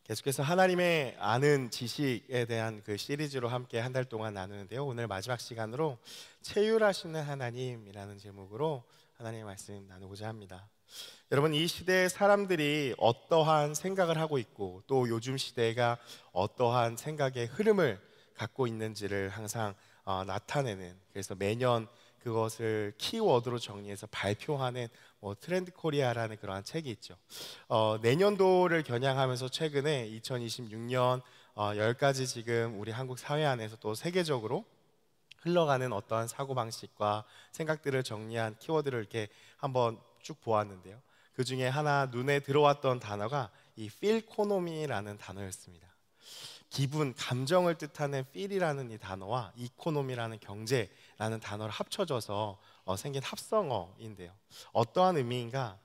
계속해서 하나님의 아는 지식에 대한 그 시리즈로 함께 한 달 동안 나누는데요. 오늘 마지막 시간으로 체휼하시는 하나님이라는 제목으로 하나님의 말씀 나누고자 합니다. 여러분, 이 시대의 사람들이 어떠한 생각을 하고 있고 또 요즘 시대가 어떠한 생각의 흐름을 갖고 있는지를 항상 나타내는, 그래서 매년 그것을 키워드로 정리해서 발표하는 트렌드 코리아라는 그러한 책이 있죠. 내년도를 겨냥하면서 최근에 2026년 10가지 지금 우리 한국 사회 안에서 또 세계적으로 흘러가는 어떠한 사고방식과 생각들을 정리한 키워드를 이렇게 한번 쭉 보았는데요. 그 중에 하나 눈에 들어왔던 단어가 이 필코노미라는 단어였습니다. 기분, 감정을 뜻하는 feel이라는 이 단어와 이코노미라는 경제라는 단어를 합쳐져서 생긴 합성어인데요. 어떠한 의미인가?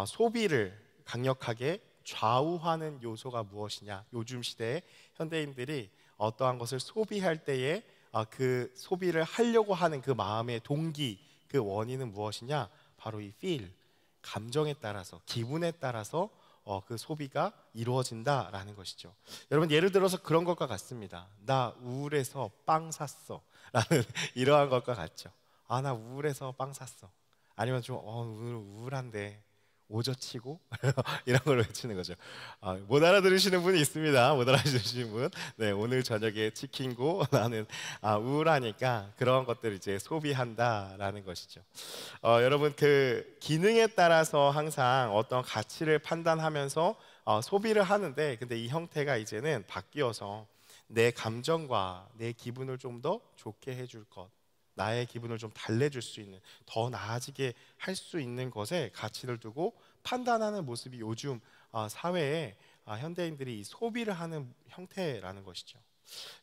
소비를 강력하게 좌우하는 요소가 무엇이냐? 요즘 시대에 현대인들이 어떠한 것을 소비할 때에 그 소비를 하려고 하는 그 마음의 동기, 그 원인은 무엇이냐? 바로 이 feel, 감정에 따라서, 기분에 따라서 그 소비가 이루어진다라는 것이죠. 여러분, 예를 들어서 그런 것과 같습니다. 나 우울해서 빵 샀어 라는 이러한 것과 같죠. 나 우울해서 빵 샀어. 아니면 좀 우울한데 오저치고 이런 걸 외치는 거죠. 못 알아들으시는 분이 있습니다. 못 알아들으시는 분. 네, 오늘 저녁에 치킨고 나는 우울하니까 그런 것들을 이제 소비한다라는 것이죠. 여러분, 그 기능에 따라서 항상 어떤 가치를 판단하면서 소비를 하는데, 근데 이 형태가 이제는 바뀌어서 내 감정과 내 기분을 좀 더 좋게 해줄 것, 나의 기분을 좀 달래줄 수 있는, 더 나아지게 할 수 있는 것에 가치를 두고 판단하는 모습이 요즘 사회에 현대인들이 소비를 하는 형태라는 것이죠.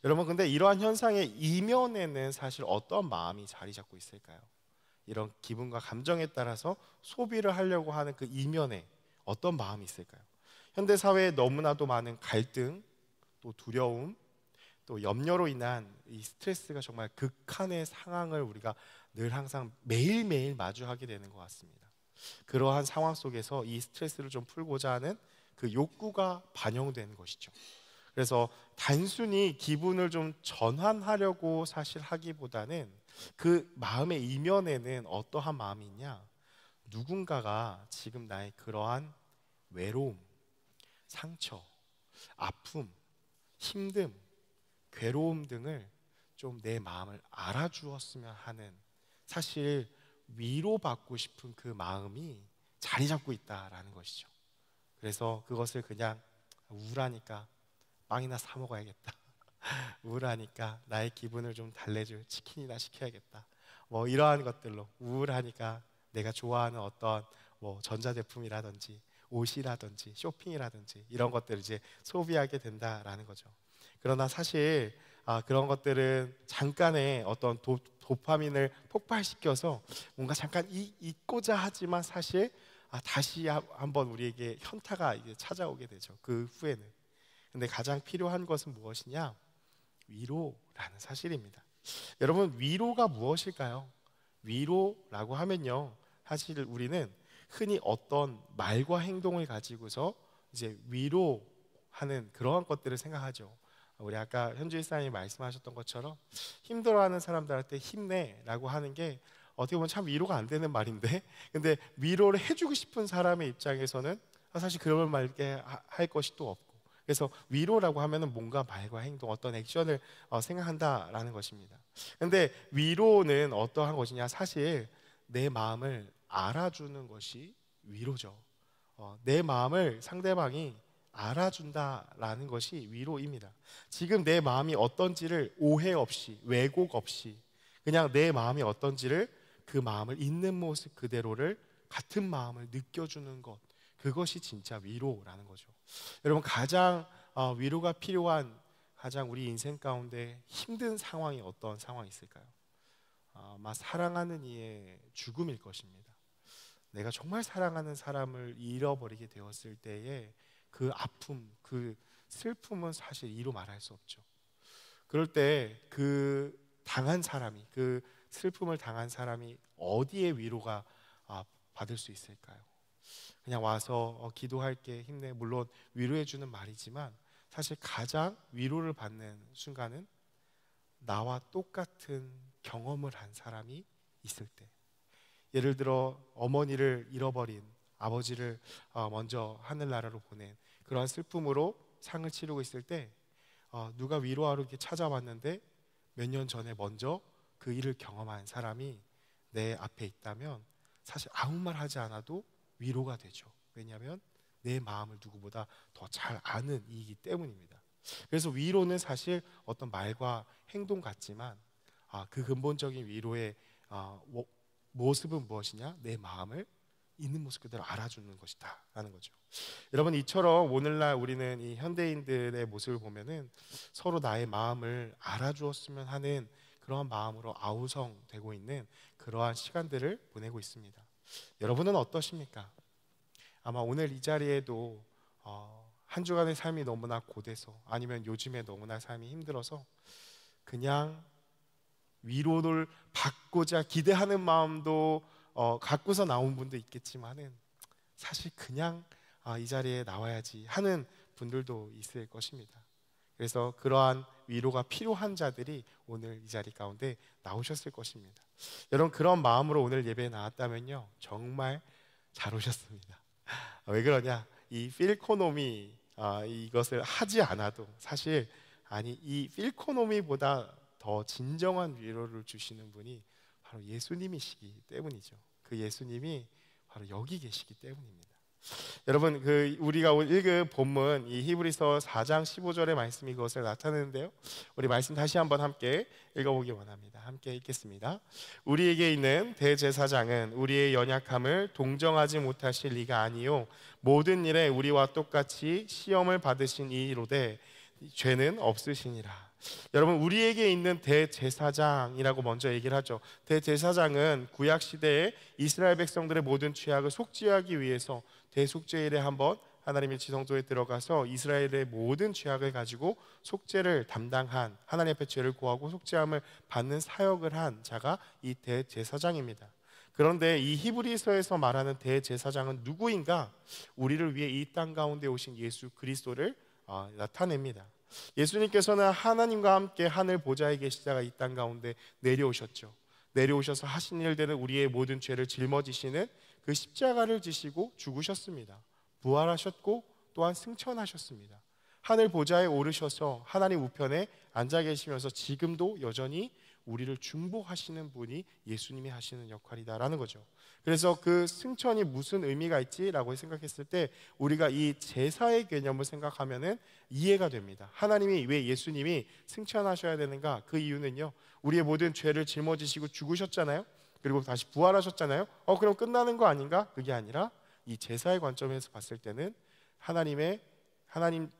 여러분, 근데 이러한 현상의 이면에는 사실 어떤 마음이 자리 잡고 있을까요? 이런 기분과 감정에 따라서 소비를 하려고 하는 그 이면에 어떤 마음이 있을까요? 현대 사회에 너무나도 많은 갈등, 또 두려움, 또 염려로 인한 이 스트레스가 정말 극한의 상황을 우리가 늘 항상 매일매일 마주하게 되는 것 같습니다. 그러한 상황 속에서 이 스트레스를 좀 풀고자 하는 그 욕구가 반영된 것이죠. 그래서 단순히 기분을 좀 전환하려고 사실 하기보다는 그 마음의 이면에는 어떠한 마음이 있냐? 누군가가 지금 나의 그러한 외로움, 상처, 아픔, 힘듦, 괴로움 등을 좀 내 마음을 알아주었으면 하는, 사실 위로받고 싶은 그 마음이 자리 잡고 있다라는 것이죠. 그래서 그것을 그냥 우울하니까 빵이나 사 먹어야겠다, 우울하니까 나의 기분을 좀 달래줄 치킨이나 시켜야겠다, 이러한 것들로 우울하니까 내가 좋아하는 어떤 전자제품이라든지 옷이라든지 쇼핑이라든지 이런 것들을 이제 소비하게 된다라는 거죠. 그러나 사실 그런 것들은 잠깐의 어떤 도파민을 폭발시켜서 뭔가 잠깐 잊고자 하지만 사실 다시 한번 우리에게 현타가 이제 찾아오게 되죠. 그 후에는. 근데 가장 필요한 것은 무엇이냐? 위로라는 사실입니다. 여러분, 위로가 무엇일까요? 위로라고 하면요, 사실 우리는 흔히 어떤 말과 행동을 가지고서 이제 위로하는 그러한 것들을 생각하죠. 우리 아까 현주 일사님이 말씀하셨던 것처럼 힘들어하는 사람들한테 힘내라고 하는 게 어떻게 보면 참 위로가 안 되는 말인데, 근데 위로를 해주고 싶은 사람의 입장에서는 사실 그런 말게 할 것이 또 없고, 그래서 위로라고 하면은 뭔가 말과 행동, 어떤 액션을 생각한다라는 것입니다. 근데 위로는 어떠한 것이냐? 사실 내 마음을 알아주는 것이 위로죠. 내 마음을 상대방이 알아준다라는 것이 위로입니다. 지금 내 마음이 어떤지를 오해 없이, 왜곡 없이, 그냥 내 마음이 어떤지를, 그 마음을 있는 모습 그대로를, 같은 마음을 느껴주는 것, 그것이 진짜 위로라는 거죠. 여러분, 가장 위로가 필요한, 가장 우리 인생 가운데 힘든 상황이 어떤 상황이 있을까요? 아마 사랑하는 이의 죽음일 것입니다. 내가 정말 사랑하는 사람을 잃어버리게 되었을 때에 그 아픔, 그 슬픔은 사실 이루 말할 수 없죠. 그럴 때 그 당한 사람이, 그 슬픔을 당한 사람이 어디에 위로가 받을 수 있을까요? 그냥 와서 기도할게, 힘내, 물론 위로해 주는 말이지만 사실 가장 위로를 받는 순간은 나와 똑같은 경험을 한 사람이 있을 때, 예를 들어 어머니를 잃어버린 아버지를 먼저 하늘나라로 보낸 그러한 슬픔으로 상을 치르고 있을 때 누가 위로하러 이렇게 찾아왔는데 몇 년 전에 먼저 그 일을 경험한 사람이 내 앞에 있다면 사실 아무 말 하지 않아도 위로가 되죠. 왜냐하면 내 마음을 누구보다 더 잘 아는 이이기 때문입니다. 그래서 위로는 사실 어떤 말과 행동 같지만 그 근본적인 위로의 모습은 무엇이냐? 내 마음을 있는 모습 그대로 알아주는 것이다 라는 거죠. 여러분, 이처럼 오늘날 우리는 이 현대인들의 모습을 보면은 서로 나의 마음을 알아주었으면 하는 그러한 마음으로 아우성되고 있는 그러한 시간들을 보내고 있습니다. 여러분은 어떠십니까? 아마 오늘 이 자리에도 한 주간의 삶이 너무나 고돼서, 아니면 요즘에 너무나 삶이 힘들어서 그냥 위로를 받고자 기대하는 마음도 갖고서 나온 분도 있겠지만은 사실 그냥 이 자리에 나와야지 하는 분들도 있을 것입니다. 그래서 그러한 위로가 필요한 자들이 오늘 이 자리 가운데 나오셨을 것입니다. 여러분, 그런 마음으로 오늘 예배에 나왔다면요, 정말 잘 오셨습니다. 왜 그러냐? 이 필코노미 이것을 하지 않아도 사실 이 필코노미보다 더 진정한 위로를 주시는 분이 바로 예수님이시기 때문이죠. 그 예수님이 바로 여기 계시기 때문입니다. 여러분, 우리가 읽은 본문 이 히브리서 4장 15절의 말씀이 그것을 나타내는데요, 우리 말씀 다시 한번 함께 읽어보기 원합니다. 함께 읽겠습니다. 우리에게 있는 대제사장은 우리의 연약함을 동정하지 못하실 리가 아니요 모든 일에 우리와 똑같이 시험을 받으신 이로되 죄는 없으시니라. 여러분, 우리에게 있는 대제사장이라고 먼저 얘기를 하죠. 대제사장은 구약 시대에 이스라엘 백성들의 모든 죄악을 속죄하기 위해서 대속죄일에 한번 하나님의 지성소에 들어가서 이스라엘의 모든 죄악을 가지고 속죄를 담당한, 하나님 앞에 죄를 고하고 속죄함을 받는 사역을 한 자가 이 대제사장입니다. 그런데 이 히브리서에서 말하는 대제사장은 누구인가? 우리를 위해 이 땅 가운데 오신 예수 그리스도를 나타냅니다. 예수님께서는 하나님과 함께 하늘 보좌에 계시다가 이 땅 가운데 내려오셨죠. 내려오셔서 하신 일들은 우리의 모든 죄를 짊어지시는 그 십자가를 지시고 죽으셨습니다. 부활하셨고 또한 승천하셨습니다. 하늘 보좌에 오르셔서 하나님 우편에 앉아 계시면서 지금도 여전히 우리를 중보하시는 분이 예수님이 하시는 역할이다라는 거죠. 그래서 그 승천이 무슨 의미가 있지라고 생각했을 때 우리가 이 제사의 개념을 생각하면은 이해가 됩니다. 하나님이 왜 예수님이 승천하셔야 되는가? 그 이유는요, 우리의 모든 죄를 짊어지시고 죽으셨잖아요. 그리고 다시 부활하셨잖아요. 그럼 끝나는 거 아닌가? 그게 아니라 이 제사의 관점에서 봤을 때는 하나님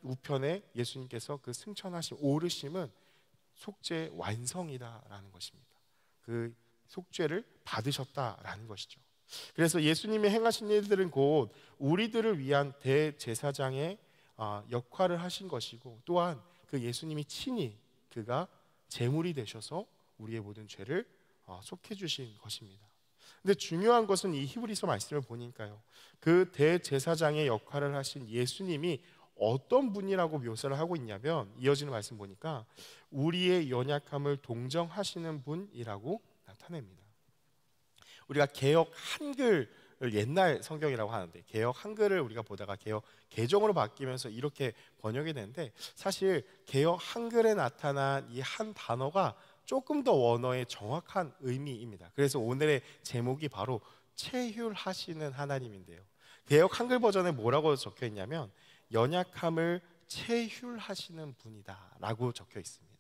우편에 예수님께서 그 승천하신 오르심은 속죄 완성이다라는 것입니다. 그 속죄를 받으셨다라는 것이죠. 그래서 예수님이 행하신 일들은 곧 우리들을 위한 대제사장의 역할을 하신 것이고, 또한 그 예수님이 친히 그가 제물이 되셔서 우리의 모든 죄를 속해 주신 것입니다. 근데 중요한 것은 이 히브리서 말씀을 보니까요, 그 대제사장의 역할을 하신 예수님이 어떤 분이라고 묘사를 하고 있냐면, 이어지는 말씀 보니까 우리의 연약함을 동정하시는 분이라고 나타냅니다. 우리가 개역 한글을 옛날 성경이라고 하는데, 개역 한글을 우리가 보다가 개역 개정으로 바뀌면서 이렇게 번역이 되는데, 사실 개역 한글에 나타난 이 한 단어가 조금 더 원어의 정확한 의미입니다. 그래서 오늘의 제목이 바로 체휼하시는 하나님인데요, 개역 한글 버전에 뭐라고 적혀 있냐면 연약함을 체휼하시는 분이다 라고 적혀 있습니다.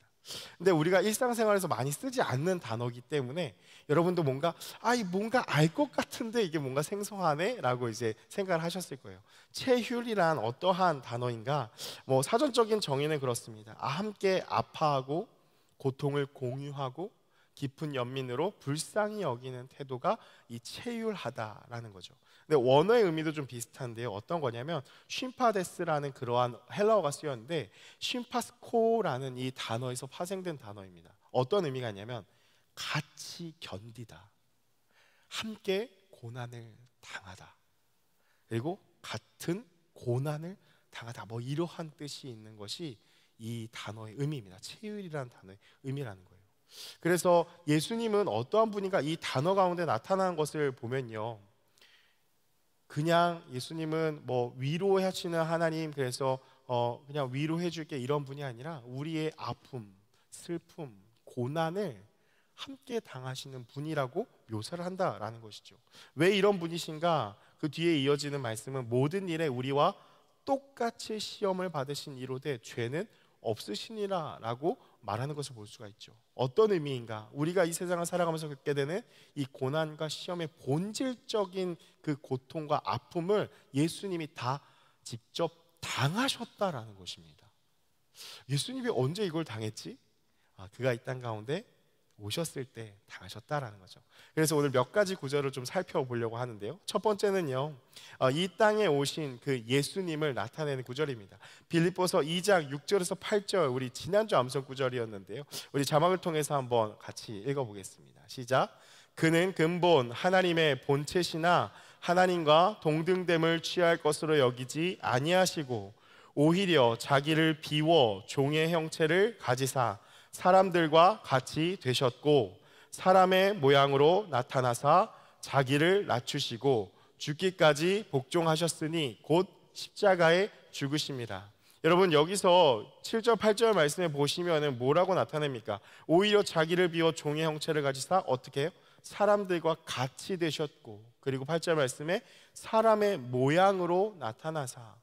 근데 우리가 일상생활에서 많이 쓰지 않는 단어이기 때문에 여러분도 뭔가 알 것 같은데 이게 뭔가 생소하네 라고 이제 생각을 하셨을 거예요. 체휼이란 어떠한 단어인가? 사전적인 정의는 그렇습니다. 함께 아파하고 고통을 공유하고 깊은 연민으로 불쌍히 여기는 태도가 이 체휼하다라는 거죠. 근데 원어의 의미도 좀 비슷한데요, 어떤 거냐면 쉼파데스라는 그러한 헬라어가 쓰였는데, 쉼파스코라는 이 단어에서 파생된 단어입니다. 어떤 의미가 있냐면 같이 견디다, 함께 고난을 당하다, 그리고 같은 고난을 당하다 뭐 이러한 뜻이 있는 것이 이 단어의 의미입니다. 체휼이라는 단어의 의미라는 거예요. 그래서 예수님은 어떠한 분인가 이 단어 가운데 나타나는 것을 보면요, 그냥 예수님은 뭐 위로하시는 하나님, 그래서 그냥 위로해 줄게 이런 분이 아니라 우리의 아픔, 슬픔, 고난을 함께 당하시는 분이라고 묘사를 한다라는 것이죠. 왜 이런 분이신가? 그 뒤에 이어지는 말씀은 모든 일에 우리와 똑같이 시험을 받으신 이로되 죄는 없으시니라 라고 말하는 것을 볼 수가 있죠. 어떤 의미인가? 우리가 이 세상을 살아가면서 겪게 되는 이 고난과 시험의 본질적인 그 고통과 아픔을 예수님이 다 직접 당하셨다라는 것입니다. 예수님이 언제 이걸 당했지? 그가 이 땅 가운데 오셨을 때 당하셨다라는 거죠. 그래서 오늘 몇 가지 구절을 좀 살펴보려고 하는데요. 첫 번째는요, 이 땅에 오신 그 예수님을 나타내는 구절입니다. 빌립보서 2장 6절에서 8절, 우리 지난주 암송 구절이었는데요, 우리 자막을 통해서 한번 같이 읽어보겠습니다. 시작. 그는 근본 하나님의 본체시나 하나님과 동등됨을 취할 것으로 여기지 아니하시고 오히려 자기를 비워 종의 형체를 가지사 사람들과 같이 되셨고 사람의 모양으로 나타나사 자기를 낮추시고 죽기까지 복종하셨으니 곧 십자가에 죽으십니다. 여러분, 여기서 7절 8절 말씀에 보시면 뭐라고 나타냅니까? 오히려 자기를 비워 종의 형체를 가지사 어떻게 해요? 사람들과 같이 되셨고, 그리고 8절 말씀에 사람의 모양으로 나타나사.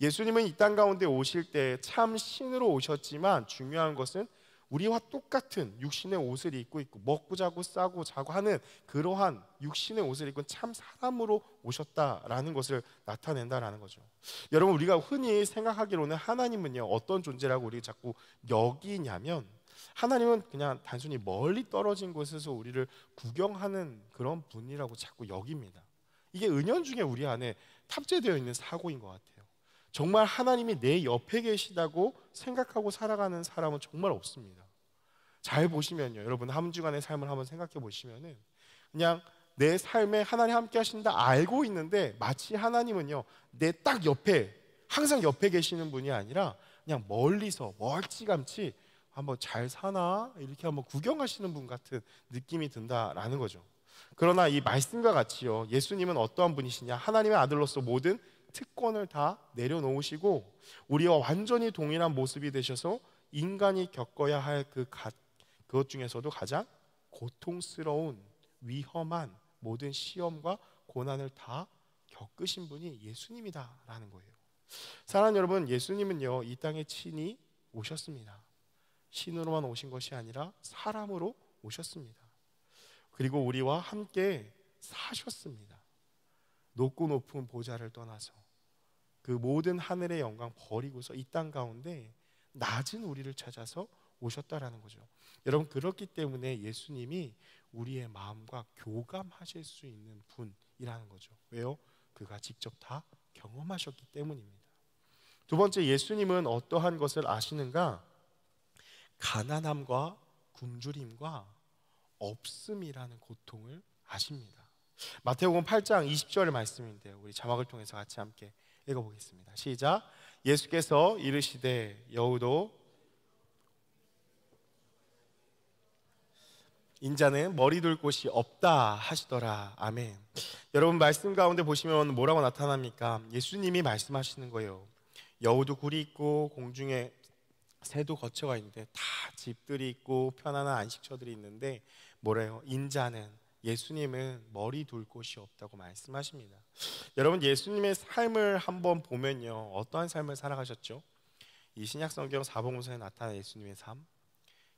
예수님은 이 땅 가운데 오실 때 참 신으로 오셨지만 중요한 것은 우리와 똑같은 육신의 옷을 입고 있고 먹고 자고 싸고 자고 하는 그러한 육신의 옷을 입고 참 사람으로 오셨다라는 것을 나타낸다라는 거죠. 여러분, 우리가 흔히 생각하기로는 하나님은요, 어떤 존재라고 우리가 자꾸 여기냐면, 하나님은 그냥 단순히 멀리 떨어진 곳에서 우리를 구경하는 그런 분이라고 자꾸 여깁니다. 이게 은연중에 우리 안에 탑재되어 있는 사고인 것 같아요. 정말 하나님이 내 옆에 계시다고 생각하고 살아가는 사람은 정말 없습니다. 잘 보시면요, 여러분 한 주간의 삶을 한번 생각해 보시면은 그냥 내 삶에 하나님 함께 하신다 알고 있는데 마치 하나님은요 내 딱 옆에, 항상 옆에 계시는 분이 아니라 그냥 멀리서 멀찌감치 한번 잘 사나 이렇게 한번 구경하시는 분 같은 느낌이 든다라는 거죠. 그러나 이 말씀과 같이요, 예수님은 어떠한 분이시냐? 하나님의 아들로서 모든 특권을 다 내려놓으시고 우리와 완전히 동일한 모습이 되셔서 인간이 겪어야 할 그것 중에서도 가장 고통스러운 위험한 모든 시험과 고난을 다 겪으신 분이 예수님이다라는 거예요. 사랑하는 여러분, 예수님은요 이 땅에 친히 오셨습니다. 신으로만 오신 것이 아니라 사람으로 오셨습니다. 그리고 우리와 함께 사셨습니다. 높고 높은 보좌를 떠나서 그 모든 하늘의 영광 버리고서 이 땅 가운데 낮은 우리를 찾아서 오셨다라는 거죠. 여러분, 그렇기 때문에 예수님이 우리의 마음과 교감하실 수 있는 분이라는 거죠. 왜요? 그가 직접 다 경험하셨기 때문입니다. 두 번째, 예수님은 어떠한 것을 아시는가? 가난함과 굶주림과 없음이라는 고통을 아십니다. 마태복음 8장 20절의 말씀인데요, 우리 자막을 통해서 같이 함께 읽어보겠습니다. 시작. 예수께서 이르시되 여우도 인자는 머리 둘 곳이 없다 하시더라. 아멘. 여러분, 말씀 가운데 보시면 뭐라고 나타납니까? 예수님이 말씀하시는 거예요. 여우도 굴이 있고 공중에 새도 거처가 있는데 다 집들이 있고 편안한 안식처들이 있는데 뭐래요? 인자는, 예수님은 머리 둘 곳이 없다고 말씀하십니다. 여러분, 예수님의 삶을 한번 보면요, 어떠한 삶을 살아가셨죠? 이 신약 성경 사복음서에 나타난 예수님의 삶,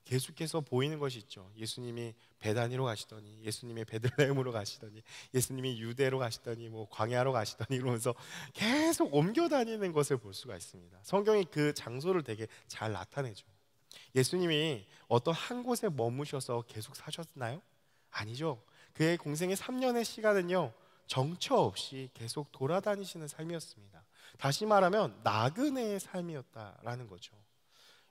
계속해서 보이는 것이 있죠. 예수님이 베다니로 가시더니, 예수님이 베들레헴으로 가시더니, 예수님이 유대로 가시더니, 뭐 광야로 가시더니 이러면서 계속 옮겨 다니는 것을 볼 수가 있습니다. 성경이 그 장소를 되게 잘 나타내죠. 예수님이 어떤 한 곳에 머무셔서 계속 사셨나요? 아니죠. 그의 공생의 3년의 시간은요 정처 없이 계속 돌아다니시는 삶이었습니다. 다시 말하면 나그네의 삶이었다라는 거죠.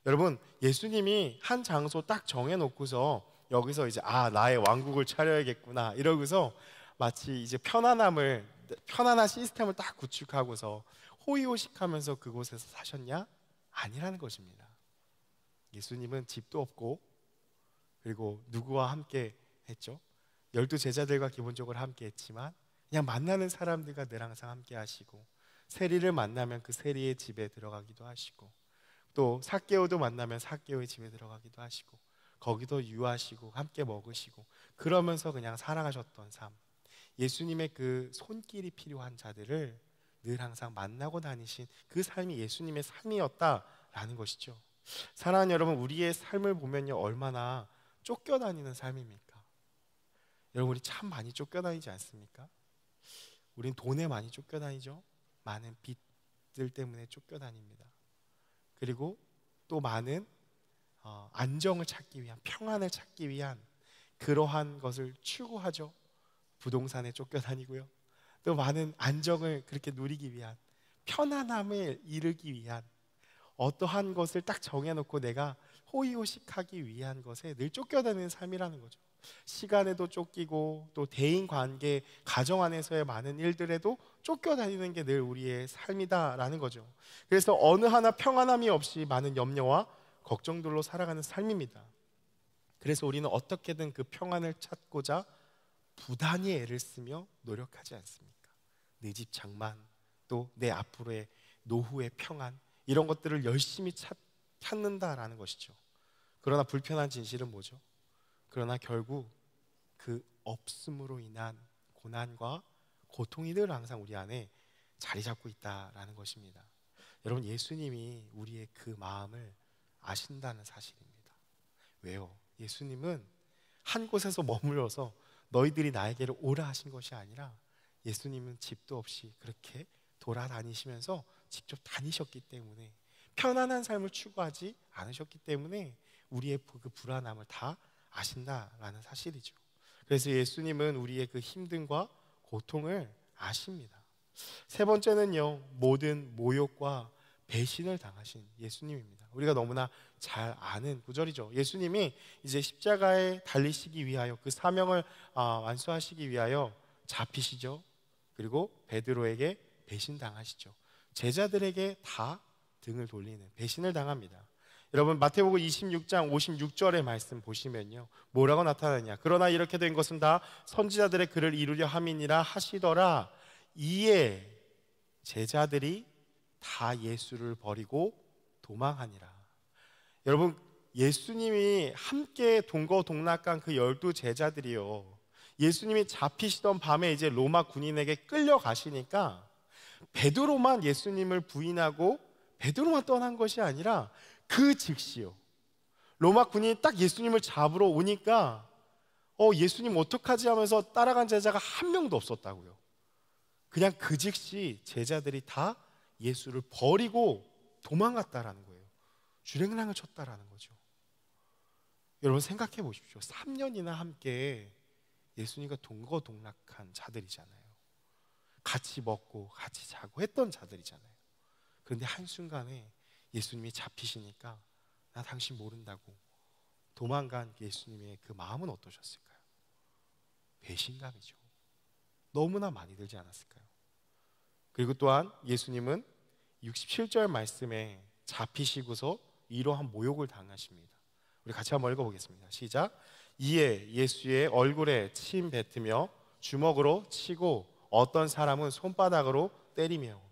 여러분, 예수님이 한 장소 딱 정해놓고서 여기서 이제 나의 왕국을 차려야겠구나 이러고서 마치 이제 편안한 시스템을 딱 구축하고서 호의호식하면서 그곳에서 사셨냐? 아니라는 것입니다. 예수님은 집도 없고, 그리고 누구와 함께 했죠? 12제자들과 기본적으로 함께 했지만 그냥 만나는 사람들과 늘 항상 함께 하시고, 세리를 만나면 그 세리의 집에 들어가기도 하시고, 또 삭개오도 만나면 삭개오의 집에 들어가기도 하시고, 거기도 유하시고 함께 먹으시고, 그러면서 그냥 살아가셨던 삶. 예수님의 그 손길이 필요한 자들을 늘 항상 만나고 다니신 그 삶이 예수님의 삶이었다라는 것이죠. 사랑하는 여러분, 우리의 삶을 보면요, 얼마나 쫓겨다니는 삶입니까? 여러분, 우리 참 많이 쫓겨다니지 않습니까? 우린 돈에 많이 쫓겨다니죠. 많은 빚들 때문에 쫓겨다닙니다. 그리고 또 많은 안정을 찾기 위한, 평안을 찾기 위한 그러한 것을 추구하죠. 부동산에 쫓겨다니고요. 또 많은 안정을 그렇게 누리기 위한, 편안함을 이루기 위한 어떠한 것을 딱 정해놓고 내가 호의호식하기 위한 것에 늘 쫓겨다니는 삶이라는 거죠. 시간에도 쫓기고, 또 대인관계, 가정 안에서의 많은 일들에도 쫓겨다니는 게 늘 우리의 삶이다라는 거죠. 그래서 어느 하나 평안함이 없이 많은 염려와 걱정들로 살아가는 삶입니다. 그래서 우리는 어떻게든 그 평안을 찾고자 부단히 애를 쓰며 노력하지 않습니까? 내 집 장만, 또 내 앞으로의 노후의 평안, 이런 것들을 열심히 찾는다라는 것이죠. 그러나 불편한 진실은 뭐죠? 그러나 결국 그 없음으로 인한 고난과 고통이 늘 항상 우리 안에 자리 잡고 있다라는 것입니다. 여러분, 예수님이 우리의 그 마음을 아신다는 사실입니다. 왜요? 예수님은 한 곳에서 머물러서 너희들이 나에게로 오라 하신 것이 아니라, 예수님은 집도 없이 그렇게 돌아다니시면서 직접 다니셨기 때문에, 편안한 삶을 추구하지 않으셨기 때문에 우리의 그 불안함을 다 아신다라는 사실이죠. 그래서 예수님은 우리의 그 힘듦과 고통을 아십니다. 세 번째는요, 모든 모욕과 배신을 당하신 예수님입니다. 우리가 너무나 잘 아는 구절이죠. 예수님이 이제 십자가에 달리시기 위하여, 그 사명을 완수하시기 위하여 잡히시죠. 그리고 베드로에게 배신당하시죠. 제자들에게 다 등을 돌리는, 배신을 당합니다. 여러분, 마태복음 26장 56절의 말씀 보시면요, 뭐라고 나타나냐? 그러나 이렇게 된 것은 다 선지자들의 글을 이루려 함이니라 하시더라. 이에 제자들이 다 예수를 버리고 도망하니라. 여러분, 예수님이 함께 동거동락한 그 12제자들이요, 예수님이 잡히시던 밤에 이제 로마 군인에게 끌려가시니까 베드로만 예수님을 부인하고 베드로만 떠난 것이 아니라, 그 즉시요, 로마 군인이 딱 예수님을 잡으러 오니까 예수님 어떡하지 하면서 따라간 제자가 한 명도 없었다고요. 그냥 그 즉시 제자들이 다 예수를 버리고 도망갔다라는 거예요. 주랭랑을 쳤다라는 거죠. 여러분, 생각해 보십시오. 3년이나 함께 예수님과 동거동락한 자들이잖아요. 같이 먹고 같이 자고 했던 자들이잖아요. 그런데 한순간에 예수님이 잡히시니까 나 당신 모른다고 도망간 예수님의 그 마음은 어떠셨을까요? 배신감이죠. 너무나 많이 들지 않았을까요? 그리고 또한 예수님은 67절 말씀에 잡히시고서 이러한 모욕을 당하십니다. 우리 같이 한번 읽어보겠습니다. 시작. 이에 예수의 얼굴에 침 뱉으며 주먹으로 치고 어떤 사람은 손바닥으로 때리며.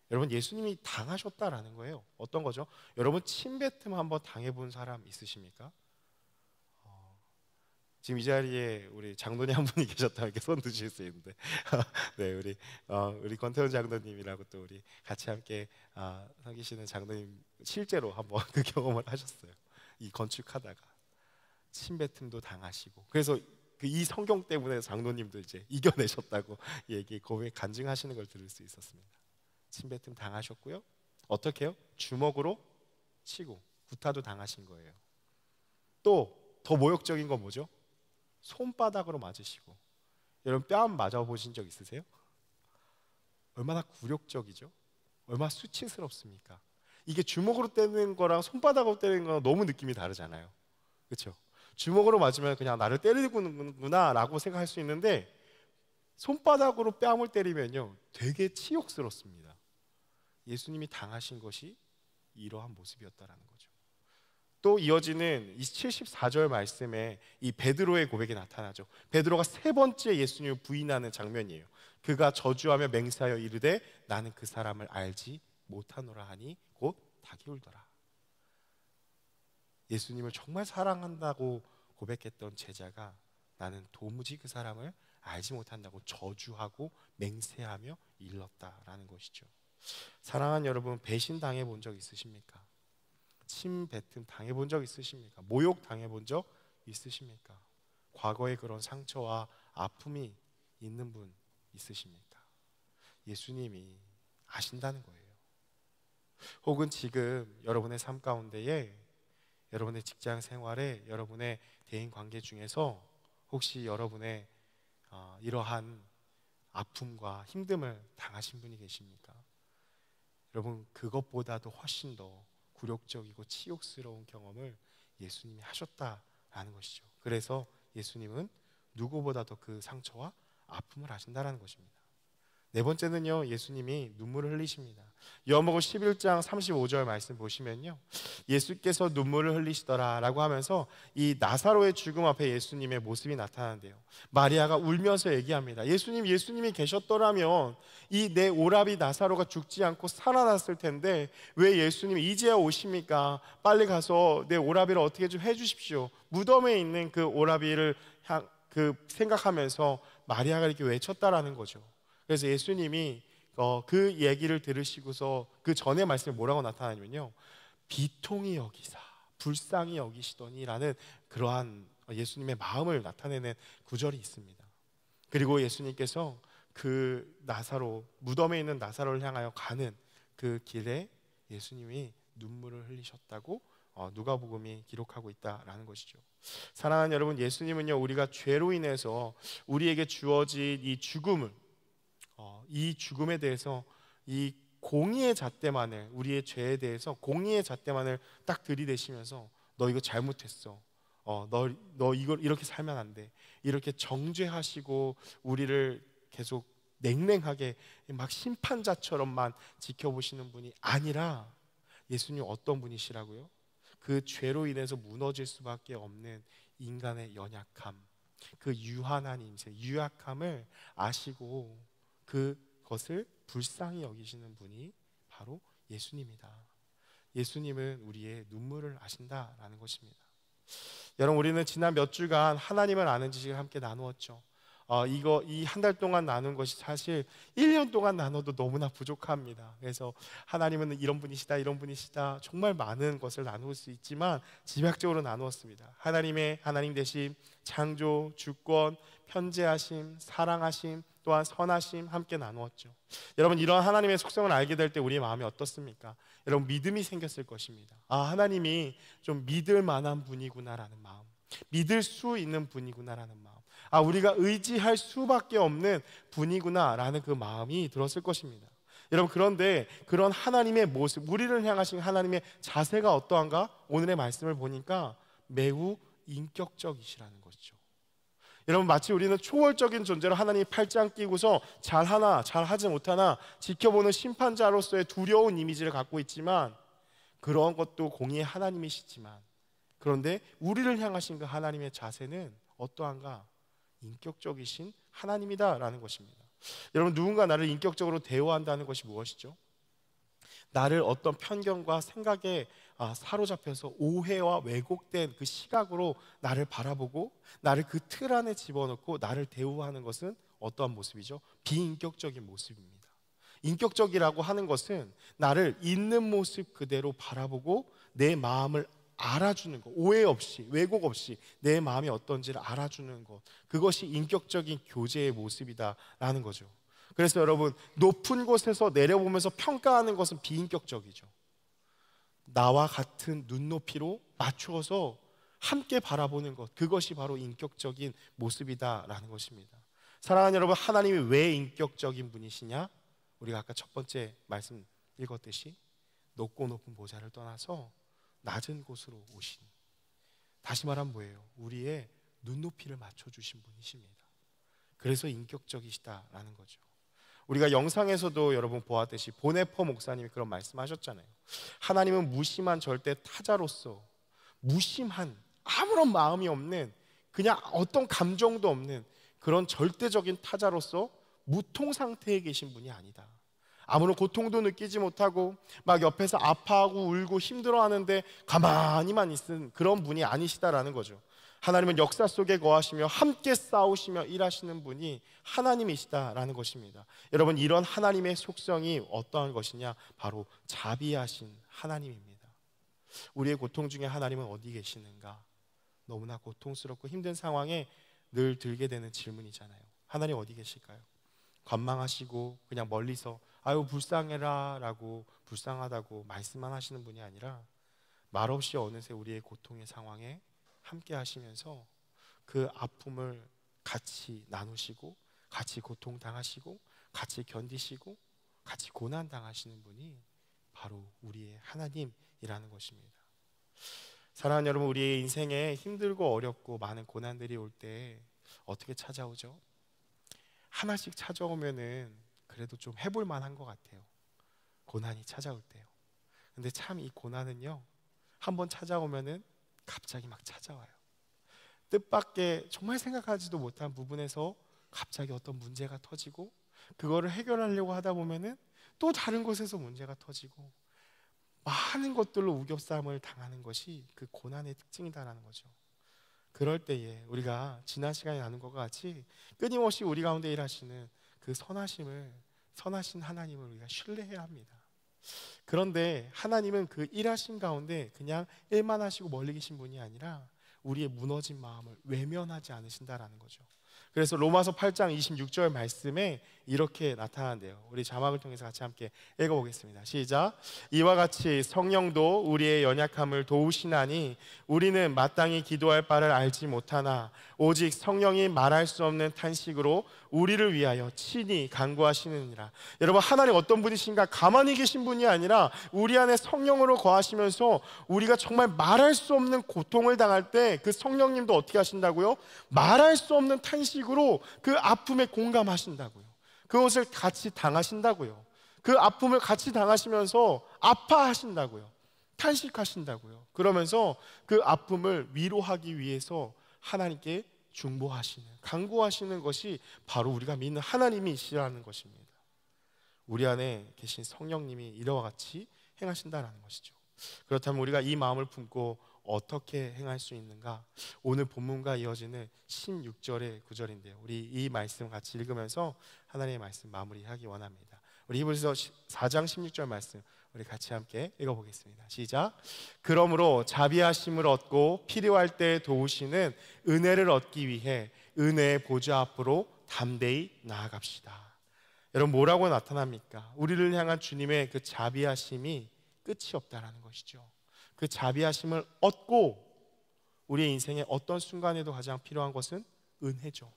여러분, 예수님이 당하셨다라는 거예요. 어떤 거죠? 여러분, 침뱉음 한번 당해본 사람 있으십니까? 지금 이 자리에 우리 장로님 한 분이 계셨다면 이렇게 손 드실 수 있는데 네, 우리 권태훈 장로님이라고 또 우리 같이 함께 섬기시는 장로님 실제로 한번 그 경험을 하셨어요. 이 건축하다가 침뱉음도 당하시고, 그래서 이 성경 때문에 장로님도 이제 이겨내셨다고 얘기, 고백, 간증하시는 걸 들을 수 있었습니다. 침뱉음 당하셨고요. 어떻게 해요? 주먹으로 치고 구타도 당하신 거예요. 또 더 모욕적인 건 뭐죠? 손바닥으로 맞으시고. 여러분, 뺨 맞아보신 적 있으세요? 얼마나 굴욕적이죠? 얼마나 수치스럽습니까? 이게 주먹으로 때리는 거랑 손바닥으로 때리는 거랑 너무 느낌이 다르잖아요. 그렇죠? 주먹으로 맞으면 그냥 나를 때리는구나 라고 생각할 수 있는데, 손바닥으로 뺨을 때리면요 되게 치욕스럽습니다. 예수님이 당하신 것이 이러한 모습이었다라는 거죠. 또 이어지는 이 74절 말씀에 이 베드로의 고백이 나타나죠. 베드로가 세 번째 예수님을 부인하는 장면이에요. 그가 저주하며 맹세하여 이르되 나는 그 사람을 알지 못하노라 하니 곧 닭이 울더라. 예수님을 정말 사랑한다고 고백했던 제자가 나는 도무지 그 사람을 알지 못한다고 저주하고 맹세하며 일렀다라는 것이죠. 사랑하는 여러분, 배신 당해본 적 있으십니까? 침뱉음 당해본 적 있으십니까? 모욕 당해본 적 있으십니까? 과거의 그런 상처와 아픔이 있는 분 있으십니까? 예수님이 아신다는 거예요. 혹은 지금 여러분의 삶 가운데에, 여러분의 직장 생활에, 여러분의 대인 관계 중에서 혹시 여러분의 이러한 아픔과 힘듦을 당하신 분이 계십니까? 여러분, 그것보다도 훨씬 더 굴욕적이고 치욕스러운 경험을 예수님이 하셨다라는 것이죠. 그래서 예수님은 누구보다도 그 상처와 아픔을 아신다라는 것입니다. 네 번째는요, 예수님이 눈물을 흘리십니다. 요한복음 11장 35절 말씀 보시면요, 예수께서 눈물을 흘리시더라 라고 하면서 이 나사로의 죽음 앞에 예수님의 모습이 나타나는데요, 마리아가 울면서 얘기합니다. 예수님이 계셨더라면 이 내 오라비 나사로가 죽지 않고 살아났을 텐데 왜 예수님이 이제야 오십니까? 빨리 가서 내 오라비를 어떻게 좀 해주십시오. 무덤에 있는 그 오라비를 생각하면서 마리아가 이렇게 외쳤다라는 거죠. 그래서 예수님이 그 얘기를 들으시고서 그 전에 말씀이 뭐라고 나타나냐면요, 비통히 여기사 불쌍히 여기시더니라는 그러한 예수님의 마음을 나타내는 구절이 있습니다. 그리고 예수님께서 그 나사로, 무덤에 있는 나사로를 향하여 가는 그 길에 예수님이 눈물을 흘리셨다고 누가복음이 기록하고 있다라는 것이죠. 사랑하는 여러분, 예수님은요, 우리가 죄로 인해서 우리에게 주어진 이 죽음을, 이 죽음에 대해서 이 공의의 잣대만을, 우리의 죄에 대해서 공의의 잣대만을 딱 들이대시면서 너 이거 잘못했어, 너 이걸 이렇게 살면 안 돼, 이렇게 정죄하시고 우리를 계속 냉랭하게 막 심판자처럼만 지켜보시는 분이 아니라, 예수님 어떤 분이시라고요? 그 죄로 인해서 무너질 수밖에 없는 인간의 연약함, 그 유한한 인생, 유약함을 아시고 그것을 불쌍히 여기시는 분이 바로 예수님이다. 예수님은 우리의 눈물을 아신다라는 것입니다. 여러분, 우리는 지난 몇 주간 하나님을 아는 지식을 함께 나누었죠. 이 한 달 동안 나눈 것이 사실 1년 동안 나눠도 너무나 부족합니다. 그래서 하나님은 이런 분이시다, 이런 분이시다, 정말 많은 것을 나눌 수 있지만 집약적으로 나누었습니다. 하나님 되심, 창조, 주권, 편재하심, 사랑하심, 또한 선하심 함께 나누었죠. 여러분, 이런 하나님의 속성을 알게 될 때 우리의 마음이 어떻습니까? 여러분, 믿음이 생겼을 것입니다. 하나님이 좀 믿을 만한 분이구나라는 마음, 믿을 수 있는 분이구나라는 마음, 우리가 의지할 수밖에 없는 분이구나라는 그 마음이 들었을 것입니다. 여러분, 그런데 그런 하나님의 모습, 우리를 향하신 하나님의 자세가 어떠한가? 오늘의 말씀을 보니까 매우 인격적이시라는 것이죠. 여러분, 마치 우리는 초월적인 존재로 하나님이 팔짱 끼고서 잘하나 잘하지 못하나 지켜보는 심판자로서의 두려운 이미지를 갖고 있지만, 그런 것도 공의의 하나님이시지만, 그런데 우리를 향하신 그 하나님의 자세는 어떠한가? 인격적이신 하나님이다라는 것입니다. 여러분, 누군가 나를 인격적으로 대우한다는 것이 무엇이죠? 나를 어떤 편견과 생각에 사로잡혀서 오해와 왜곡된 그 시각으로 나를 바라보고 나를 그 틀 안에 집어넣고 나를 대우하는 것은 어떠한 모습이죠? 비인격적인 모습입니다. 인격적이라고 하는 것은 나를 있는 모습 그대로 바라보고 내 마음을 알아주는 것, 오해 없이 왜곡 없이 내 마음이 어떤지를 알아주는 것, 그것이 인격적인 교제의 모습이다라는 거죠. 그래서 여러분, 높은 곳에서 내려보면서 평가하는 것은 비인격적이죠. 나와 같은 눈높이로 맞추어서 함께 바라보는 것, 그것이 바로 인격적인 모습이다라는 것입니다. 사랑하는 여러분, 하나님이 왜 인격적인 분이시냐? 우리가 아까 첫 번째 말씀 읽었듯이 높고 높은 보좌를 떠나서 낮은 곳으로 오신, 다시 말하면 뭐예요? 우리의 눈높이를 맞춰주신 분이십니다. 그래서 인격적이시다라는 거죠. 우리가 영상에서도 여러분 보았듯이 보네퍼 목사님이 그런 말씀하셨잖아요. 하나님은 무심한 절대 타자로서, 무심한 아무런 마음이 없는, 그냥 어떤 감정도 없는 그런 절대적인 타자로서 무통 상태에 계신 분이 아니다. 아무런 고통도 느끼지 못하고 막 옆에서 아파하고 울고 힘들어하는데 가만히만 있는 그런 분이 아니시다라는 거죠. 하나님은 역사 속에 거하시며 함께 싸우시며 일하시는 분이 하나님이시다라는 것입니다. 여러분, 이런 하나님의 속성이 어떠한 것이냐? 바로 자비하신 하나님입니다. 우리의 고통 중에 하나님은 어디 계시는가? 너무나 고통스럽고 힘든 상황에 늘 들게 되는 질문이잖아요. 하나님 어디 계실까요? 관망하시고 그냥 멀리서 아유 불쌍해라 라고 불쌍하다고 말씀만 하시는 분이 아니라 말없이 어느새 우리의 고통의 상황에 함께 하시면서 그 아픔을 같이 나누시고 같이 고통당하시고 같이 견디시고 같이 고난당하시는 분이 바로 우리의 하나님이라는 것입니다. 사랑하는 여러분, 우리의 인생에 힘들고 어렵고 많은 고난들이 올 때 어떻게 찾아오죠? 하나씩 찾아오면은 그래도 좀 해볼 만한 것 같아요. 고난이 찾아올 때요. 근데 참 이 고난은요, 한번 찾아오면은 갑자기 막 찾아와요. 뜻밖의 정말 생각하지도 못한 부분에서 갑자기 어떤 문제가 터지고 그거를 해결하려고 하다 보면은 또 다른 곳에서 문제가 터지고 많은 것들로 우겨싸움을 당하는 것이 그 고난의 특징이다라는 거죠. 그럴 때에 우리가 지난 시간에 나눈 것과 같이 끊임없이 우리 가운데 일하시는 그 선하신 하나님을 우리가 신뢰해야 합니다. 그런데 하나님은 그 일하신 가운데 그냥 일만 하시고 멀리 계신 분이 아니라 우리의 무너진 마음을 외면하지 않으신다라는 거죠. 그래서 로마서 8장 26절 말씀에 이렇게 나타난대요. 우리 자막을 통해서 같이 함께 읽어보겠습니다. 시작. 이와 같이 성령도 우리의 연약함을 도우시나니 우리는 마땅히 기도할 바를 알지 못하나 오직 성령이 말할 수 없는 탄식으로 우리를 위하여 친히 간구하시느니라. 여러분, 하나님 어떤 분이신가? 가만히 계신 분이 아니라 우리 안에 성령으로 거하시면서 우리가 정말 말할 수 없는 고통을 당할 때 그 성령님도 어떻게 하신다고요? 말할 수 없는 탄식으로 그 아픔에 공감하신다고요. 그것을 같이 당하신다고요. 그 아픔을 같이 당하시면서 아파하신다고요. 탄식하신다고요. 그러면서 그 아픔을 위로하기 위해서 하나님께 중보하시는, 간구하시는 것이 바로 우리가 믿는 하나님이시라는 것입니다. 우리 안에 계신 성령님이 이와 같이 행하신다는 것이죠. 그렇다면 우리가 이 마음을 품고 어떻게 행할 수 있는가? 오늘 본문과 이어지는 16절의 구절인데요, 우리 이 말씀 같이 읽으면서 하나님의 말씀 마무리하기 원합니다. 우리 히브리서 4장 16절 말씀 우리 같이 함께 읽어보겠습니다. 시작. 그러므로 자비하심을 얻고 필요할 때 도우시는 은혜를 얻기 위해 은혜의 보좌 앞으로 담대히 나아갑시다. 여러분, 뭐라고 나타납니까? 우리를 향한 주님의 그 자비하심이 끝이 없다라는 것이죠. 그 자비하심을 얻고 우리의 인생의 어떤 순간에도 가장 필요한 것은 은혜죠.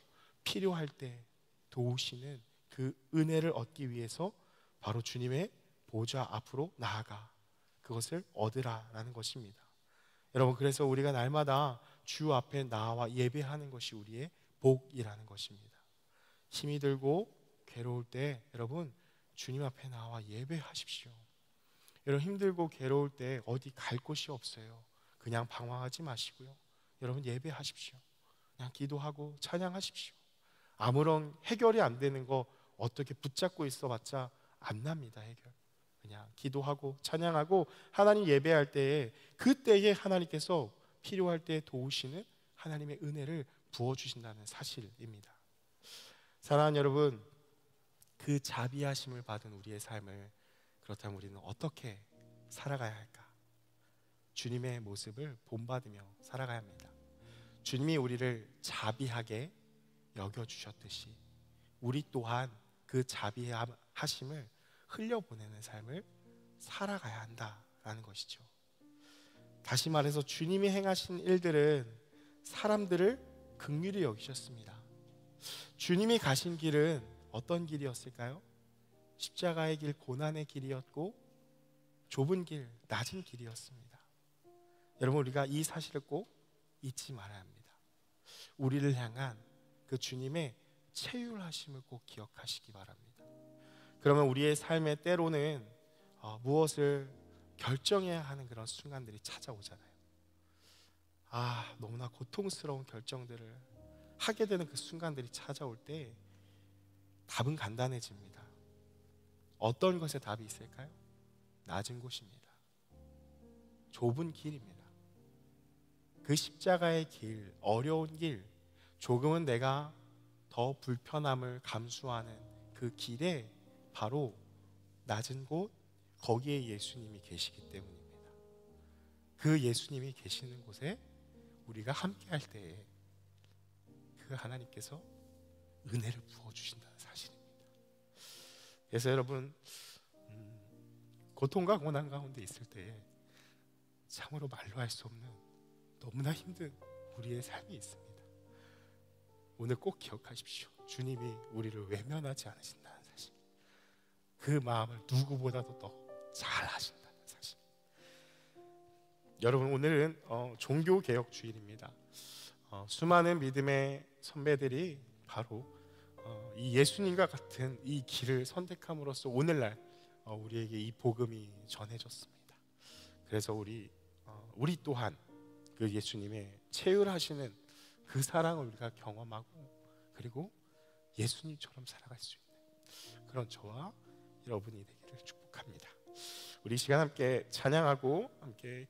필요할 때 도우시는 그 은혜를 얻기 위해서 바로 주님의 보좌 앞으로 나아가 그것을 얻으라라는 것입니다. 여러분, 그래서 우리가 날마다 주 앞에 나와 예배하는 것이 우리의 복이라는 것입니다. 힘이 들고 괴로울 때 여러분, 주님 앞에 나와 예배하십시오. 여러분, 힘들고 괴로울 때 어디 갈 곳이 없어요. 그냥 방황하지 마시고요, 여러분 예배하십시오. 그냥 기도하고 찬양하십시오. 아무런 해결이 안 되는 거 어떻게 붙잡고 있어봤자 안 납니다. 해결. 그냥 기도하고 찬양하고 하나님 예배할 때에 그때에 하나님께서 필요할 때 도우시는 하나님의 은혜를 부어주신다는 사실입니다. 사랑하는 여러분, 그 자비하심을 받은 우리의 삶을 그렇다면 우리는 어떻게 살아가야 할까? 주님의 모습을 본받으며 살아가야 합니다. 주님이 우리를 자비하게 여겨주셨듯이 우리 또한 그 자비하심을 흘려보내는 삶을 살아가야 한다라는 것이죠. 다시 말해서 주님이 행하신 일들은 사람들을 긍휼히 여기셨습니다. 주님이 가신 길은 어떤 길이었을까요? 십자가의 길, 고난의 길이었고 좁은 길, 낮은 길이었습니다. 여러분, 우리가 이 사실을 꼭 잊지 말아야 합니다. 우리를 향한 그 주님의 체휼하심을 꼭 기억하시기 바랍니다. 그러면 우리의 삶에 때로는 무엇을 결정해야 하는 그런 순간들이 찾아오잖아요. 너무나 고통스러운 결정들을 하게 되는 그 순간들이 찾아올 때 답은 간단해집니다. 어떤 것에 답이 있을까요? 낮은 곳입니다. 좁은 길입니다. 그 십자가의 길, 어려운 길, 조금은 내가 더 불편함을 감수하는 그 길에 바로 낮은 곳, 거기에 예수님이 계시기 때문입니다. 그 예수님이 계시는 곳에 우리가 함께 할 때에 그 하나님께서 은혜를 부어주신다는 사실입니다. 그래서 여러분, 고통과 고난 가운데 있을 때에 참으로 말로 할 수 없는 너무나 힘든 우리의 삶이 있습니다. 오늘 꼭 기억하십시오. 주님이 우리를 외면하지 않으신다는 사실, 그 마음을 누구보다도 더 잘 하신다는 사실. 여러분, 오늘은 종교개혁 주일입니다. 수많은 믿음의 선배들이 바로 이 예수님과 같은 이 길을 선택함으로써 오늘날 우리에게 이 복음이 전해졌습니다. 그래서 우리 또한 그 예수님의 체휼하시는 그 사랑을 우리가 경험하고, 그리고 예수님처럼 살아갈 수 있는 그런 저와 여러분이 되기를 축복합니다. 우리 시간 함께 찬양하고 함께